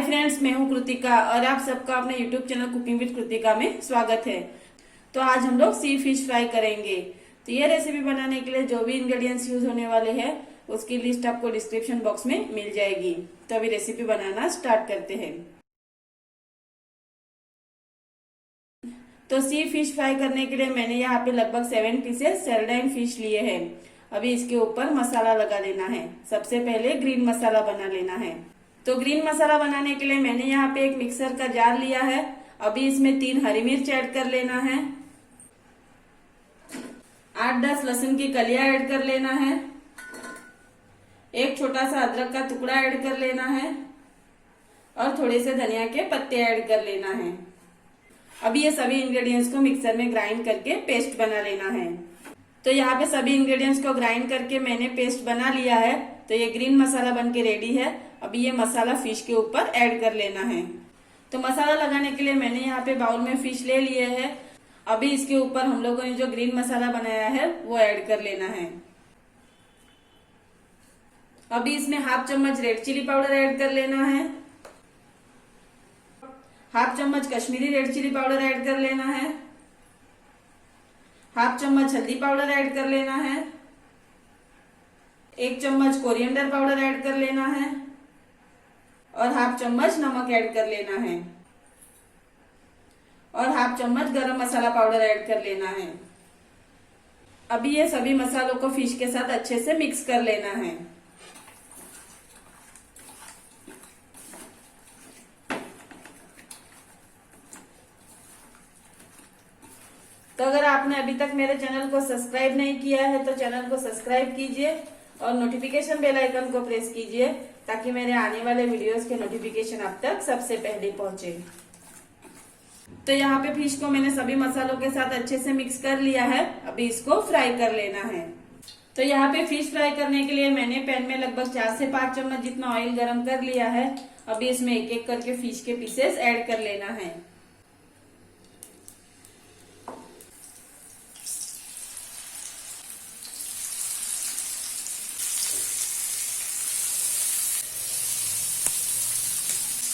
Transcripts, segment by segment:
Hi friends, मैं हूं कृतिका और आप सबका अपने YouTube channel cooking with Kritika में स्वागत है। तो आज हम लोग सी फिश फ्राई करेंगे। तो ये रेसिपी बनाने के लिए जो भी इंग्रेडिएंट्स यूज होने वाले हैं उसकी लिस्ट आपको डिस्क्रिप्शन बॉक्स में मिल जाएगी। तो अभी रेसिपी बनाना स्टार्ट करते हैं। तो सी फिश फ्राई करने के लिए मैंने यहाँ पे लगभग 7 पीसेस सेल्डाइन फिश लिए हैं। अभी इसके ऊपर मसाला लगा लेना है। सबसे पहले ग्रीन मसाला बना लेना है। तो ग्रीन मसाला बनाने के लिए मैंने यहाँ पे एक मिक्सर का जार लिया है। अभी इसमें 3 हरी मिर्च ऐड कर लेना है, 8-10 लहसुन की कलियां ऐड कर लेना है, एक छोटा सा अदरक का टुकड़ा ऐड कर लेना है और थोड़े से धनिया के पत्ते ऐड कर लेना है। अभी ये सभी इंग्रेडिएंट्स को मिक्सर में ग्राइंड करके पेस्ट बना लेना है। तो यहाँ पे सभी इंग्रेडिएंट्स को ग्राइंड करके मैंने पेस्ट बना लिया है। तो ये ग्रीन मसाला बन के रेडी है। अभी ये मसाला फिश के ऊपर ऐड कर लेना है। तो मसाला लगाने के लिए मैंने यहाँ पे बाउल में फिश ले लिए है। अभी इसके ऊपर हम लोगों ने जो ग्रीन मसाला बनाया है वो ऐड कर लेना है। अभी इसमें हाफ चम्मच रेड चिली पाउडर ऐड कर लेना है, हाफ चम्मच Kashmiri red chilli powder add कर लेना है, हाफ चम्मच हल्दी पाउडर ऐड कर लेना है, 1 चम्मच कोरिएंडर पाउडर ऐड कर लेना है और हाफ चम्मच नमक ऐड कर लेना है और हाफ चम्मच गरम मसाला पाउडर ऐड कर लेना है। अभी ये सभी मसालों को फिश के साथ अच्छे से मिक्स कर लेना है। तो अगर आपने अभी तक मेरे चैनल को सब्सक्राइब नहीं किया है तो चैनल को सब्सक्राइब कीजिए और नोटिफिकेशन बेल आइकन को प्रेस कीजिए ताकि मेरे आने वाले वीडियोस के नोटिफिकेशन आप तक सबसे पहले पहुंचे। तो यहाँ पे फिश को मैंने सभी मसालों के साथ अच्छे से मिक्स कर लिया है। अभी इसको फ्राई कर लेना है। तो यहाँ पे फिश फ्राई करने के लिए मैंने पैन में लगभग 4 से 5 चम्मच जितना ऑयल गरम कर लिया है। अभी इसमें एक एक करके फिश के पीसेस ऐड कर लेना है।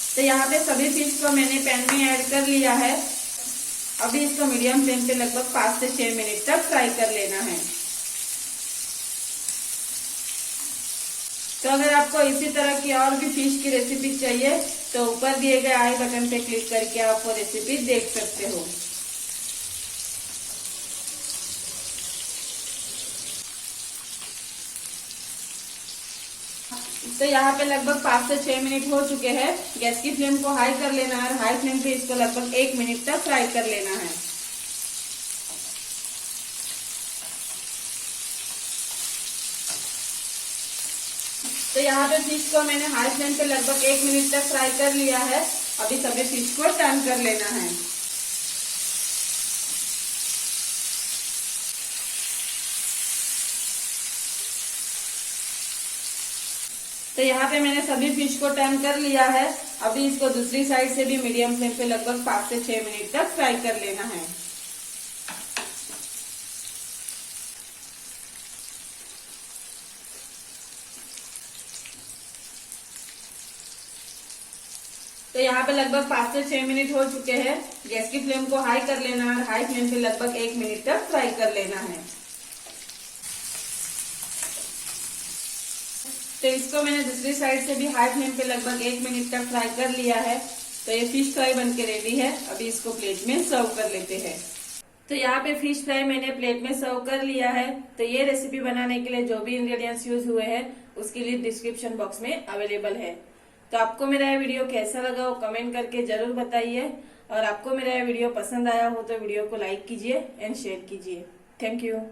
तो यहाँ पे सभी फिश को मैंने पैन में ऐड कर लिया है। अभी इसको मीडियम फ्लेम पे लगभग 5 से 6 मिनट तक फ्राई कर लेना है। तो अगर आपको इसी तरह की और भी फिश की रेसिपी चाहिए तो ऊपर दिए गए आई बटन पे क्लिक करके आप वो रेसिपी देख सकते हो। तो यहाँ पे लगभग 5 से 6 मिनट हो चुके हैं। गैस की फ्लेम को हाई कर लेना है और हाई फ्लेम पे इसको लगभग 1 मिनट तक फ्राई कर लेना है। तो यहाँ पे फिश को मैंने हाई फ्लेम पे लगभग 1 मिनट तक फ्राई कर लिया है। अभी सभी फिश को टर्न कर लेना है। तो यहाँ पे मैंने सभी फिश को टर्न कर लिया है। अभी इसको दूसरी साइड से भी मीडियम फ्लेम पे लगभग 5 से 6 मिनट तक फ्राई कर लेना है। तो यहाँ पे लगभग 5 से 6 मिनट हो चुके हैं। गैस की फ्लेम को हाई कर लेना है और हाई फ्लेम पे लगभग 1 मिनट तक फ्राई कर लेना है। तो इसको मैंने दूसरी साइड से भी हाई फ्लेम पे लगभग 1 मिनट तक फ्राई कर लिया है। तो ये फिश फ्राई बनके रेडी है। अभी इसको प्लेट में सर्व कर लेते हैं। तो यहाँ पे फिश फ्राई मैंने प्लेट में सर्व कर लिया है। तो ये रेसिपी बनाने के लिए जो भी इंग्रेडिएंट्स यूज हुए हैं उसकी लिस्ट डिस्क्रिप्शन बॉक्स में अवेलेबल है। तो आपको मेरा ये वीडियो कैसा लगा वो कमेंट करके जरूर बताइए और आपको मेरा ये वीडियो पसंद आया हो तो वीडियो को लाइक कीजिए एंड शेयर कीजिए। Thank you.